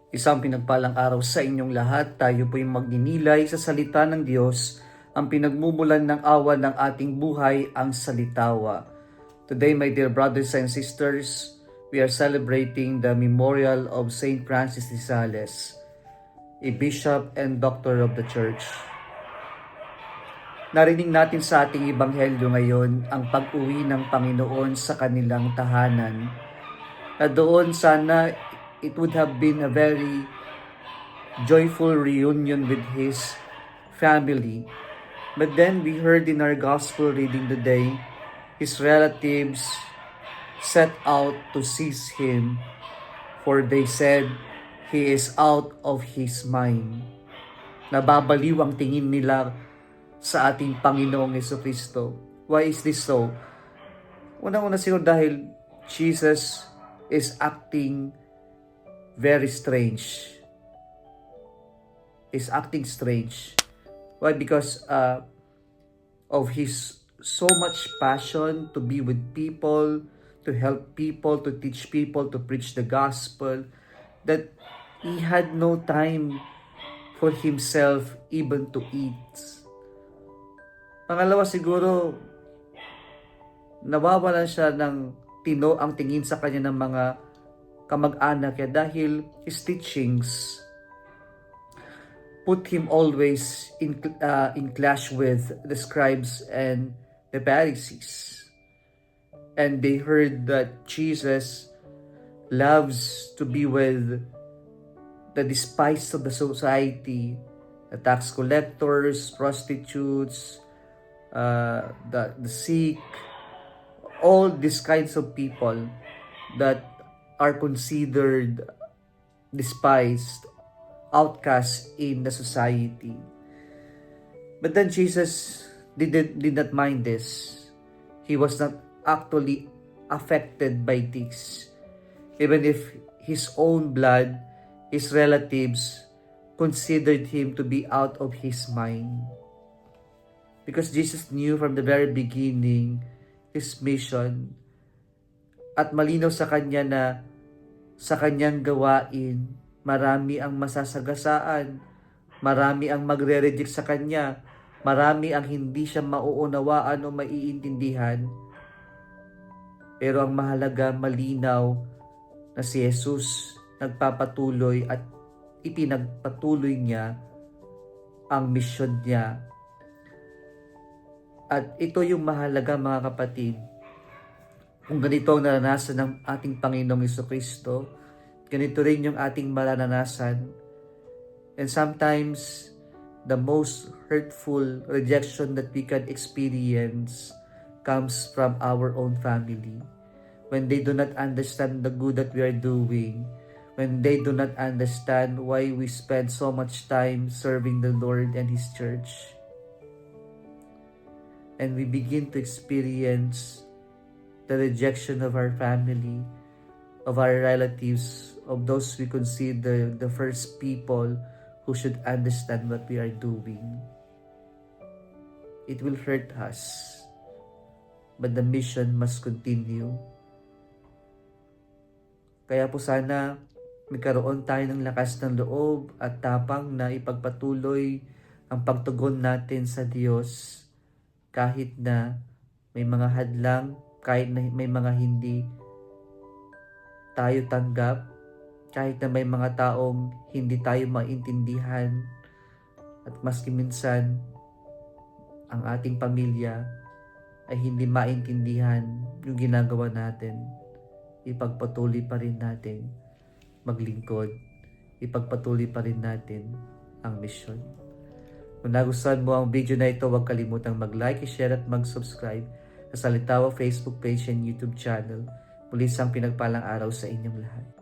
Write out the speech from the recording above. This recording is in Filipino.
Isang pinagpalang araw sa inyong lahat. Tayo po'y magninilay sa salita ng Diyos, ang pinagmumulan ng awa ng ating buhay, ang salitawa. Today, my dear brothers and sisters, we are celebrating the memorial of Saint Francis de Sales, a bishop and doctor of the church. Narinig natin sa ating ebanghelyo ngayon ang pag-uwi ng Panginoon sa kanilang tahanan, na doon sana it would have been a very joyful reunion with his family. But then we heard in our gospel reading today, his relatives set out to seize him, for they said he is out of his mind. Nababaliw ang tingin nila sa ating Panginoong Jesucristo. Why is this so? Unang-una siguro dahil Jesus is acting very strange. Is acting strange. Why? Because of his so much passion to be with people, to help people, to teach people, to preach the gospel, that he had no time for himself even to eat. Pangalawa siguro, nawawalan siya ng ang tingin sa kanya ng mga kamag-anak niya dahil his teachings put him always in clash with the scribes and the Pharisees. And they heard that Jesus loves to be with the despised of the society, the tax collectors, prostitutes, the sick, all these kinds of people that are considered despised, outcasts in the society. But then Jesus did not mind this. He was not actually affected by this. Even if his own blood, his relatives considered him to be out of his mind. Because Jesus knew from the very beginning his mission, at malinaw sa kanya na sa kanyang gawain, marami ang masasagasaan, marami ang magre-reject sa kanya, marami ang hindi siya mauunawaan o maiintindihan. Pero ang mahalaga, malinaw na si Jesus nagpapatuloy at ipinagpatuloy niya ang misyon niya. At ito yung mahalaga, mga kapatid. Kung ganito ang naranasan ng ating Panginoong Jesucristo, ganito rin yung ating mararanasan. And sometimes, the most hurtful rejection that we can experience comes from our own family. When they do not understand the good that we are doing, when they do not understand why we spend so much time serving the Lord and His church. And we begin to experience the rejection of our family, of our relatives, of those we consider the first people who should understand what we are doing. It will hurt us, but the mission must continue. Kaya po sana magkaroon tayo ng lakas ng loob at tapang na ipagpatuloy ang pagtugon natin sa Diyos kahit na may mga hadlang, kahit na may mga hindi tayo tanggap, kahit na may mga taong hindi tayo maintindihan, at maski minsan ang ating pamilya ay hindi maintindihan yung ginagawa natin, ipagpatuloy pa rin natin maglingkod, ipagpatuloy pa rin natin ang misyon. Kung nagustuhan mo ang video na ito, huwag kalimutang mag-like, i-share at mag-subscribe sa Salitawa Facebook page and YouTube channel. Muli isang pinagpalang araw sa inyong lahat.